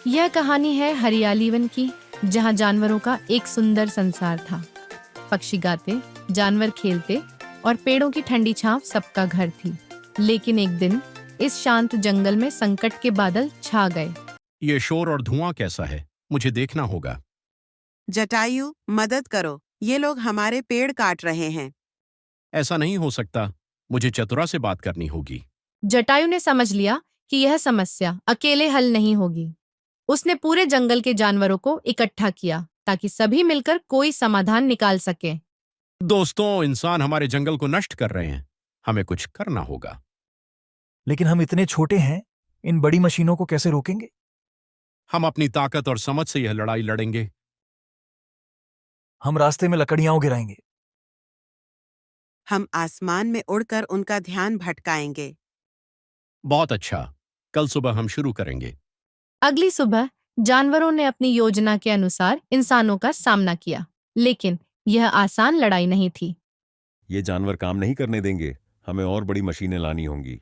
यह कहानी है हरियाली वन की, जहाँ जानवरों का एक सुंदर संसार था। पक्षी गाते, जानवर खेलते और पेड़ों की ठंडी छांव सबका घर थी। लेकिन एक दिन इस शांत जंगल में संकट के बादल छा गए। ये शोर और धुआं कैसा है? मुझे देखना होगा। जटायु, मदद करो, ये लोग हमारे पेड़ काट रहे हैं। ऐसा नहीं हो सकता। मुझे चतुरा से बात करनी होगी। जटायु ने समझ लिया कि यह समस्या अकेले हल नहीं होगी। उसने पूरे जंगल के जानवरों को इकट्ठा किया ताकि सभी मिलकर कोई समाधान निकाल सके। दोस्तों, इंसान हमारे जंगल को नष्ट कर रहे हैं। हमें कुछ करना होगा। लेकिन हम इतने छोटे हैं, इन बड़ी मशीनों को कैसे रोकेंगे? हम अपनी ताकत और समझ से यह लड़ाई लड़ेंगे। हम रास्ते में लकड़ियां गिराएंगे। हम आसमान में उड़कर उनका ध्यान भटकाएंगे। बहुत अच्छा। कल सुबह हम शुरू करेंगे। अगली सुबह जानवरों ने अपनी योजना के अनुसार इंसानों का सामना किया, लेकिन यह आसान लड़ाई नहीं थी। ये जानवर काम नहीं करने देंगे। हमें और बड़ी मशीनें लानी होंगी।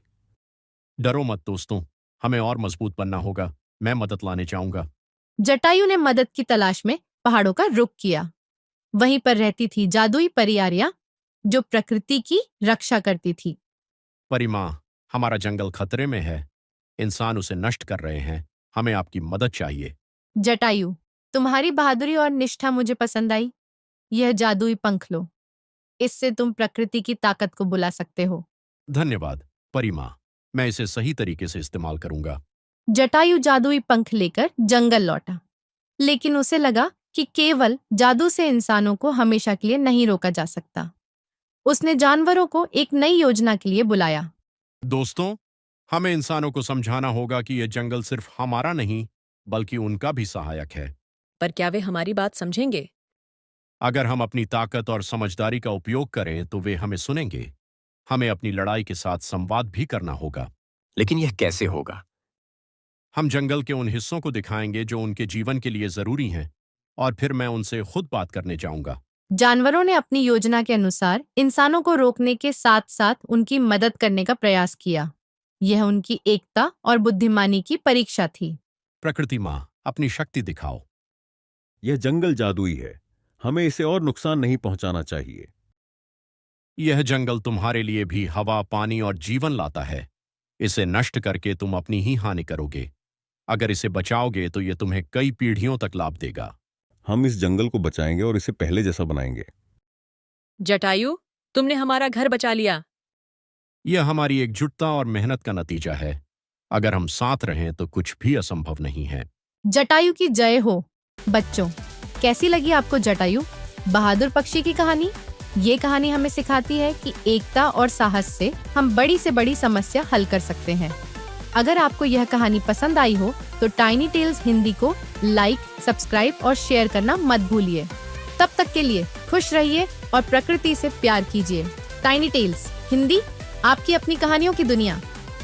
डरो मत दोस्तों, हमें और मजबूत बनना होगा। मैं मदद लाने चाहूंगा। जटायु ने मदद की तलाश में पहाड़ों का रुख किया। वहीं पर रहती थी जादुई परी आर्या, जो प्रकृति की रक्षा करती थी। परिमां, हमारा जंगल खतरे में है। इंसान उसे नष्ट कर रहे हैं। हमें आपकी मदद चाहिए। जटायु, तुम्हारी बहादुरी और निष्ठा मुझे पसंद आई। यह जादुई पंख लो, इससे तुम प्रकृति की ताकत को बुला सकते हो। धन्यवाद परिमां, मैं इसे सही तरीके से इस्तेमाल करूंगा। जटायु जादुई पंख लेकर जंगल लौटा, लेकिन उसे लगा कि केवल जादू से इंसानों को हमेशा के लिए नहीं रोका जा सकता। उसने जानवरों को एक नई योजना के लिए बुलाया। दोस्तों, हमें इंसानों को समझाना होगा कि यह जंगल सिर्फ हमारा नहीं, बल्कि उनका भी सहायक है। पर क्या वे हमारी बात समझेंगे? अगर हम अपनी ताकत और समझदारी का उपयोग करें तो वे हमें सुनेंगे। हमें अपनी लड़ाई के साथ संवाद भी करना होगा। लेकिन यह कैसे होगा? हम जंगल के उन हिस्सों को दिखाएंगे जो उनके जीवन के लिए जरूरी हैं, और फिर मैं उनसे खुद बात करने जाऊंगा। जानवरों ने अपनी योजना के अनुसार इंसानों को रोकने के साथ साथ उनकी मदद करने का प्रयास किया। यह उनकी एकता और बुद्धिमानी की परीक्षा थी। प्रकृति मां, अपनी शक्ति दिखाओ। यह जंगल जादुई है। हमें इसे और नुकसान नहीं पहुंचाना चाहिए। यह जंगल तुम्हारे लिए भी हवा, पानी और जीवन लाता है। इसे नष्ट करके तुम अपनी ही हानि करोगे। अगर इसे बचाओगे तो यह तुम्हें कई पीढ़ियों तक लाभ देगा। हम इस जंगल को बचाएंगे और इसे पहले जैसा बनाएंगे। जटायु, तुमने हमारा घर बचा लिया। यह हमारी एकजुटता और मेहनत का नतीजा है। अगर हम साथ रहें तो कुछ भी असंभव नहीं है। जटायु की जय हो। बच्चों, कैसी लगी आपको जटायु, बहादुर पक्षी की कहानी? ये कहानी हमें सिखाती है कि एकता और साहस से हम बड़ी से बड़ी समस्या हल कर सकते हैं। अगर आपको यह कहानी पसंद आई हो तो टाइनी टेल्स हिंदी को लाइक, सब्सक्राइब और शेयर करना मत भूलिए। तब तक के लिए खुश रहिए और प्रकृति से प्यार कीजिए। टाइनी टेल्स हिंदी, आपकी अपनी कहानियों की दुनिया।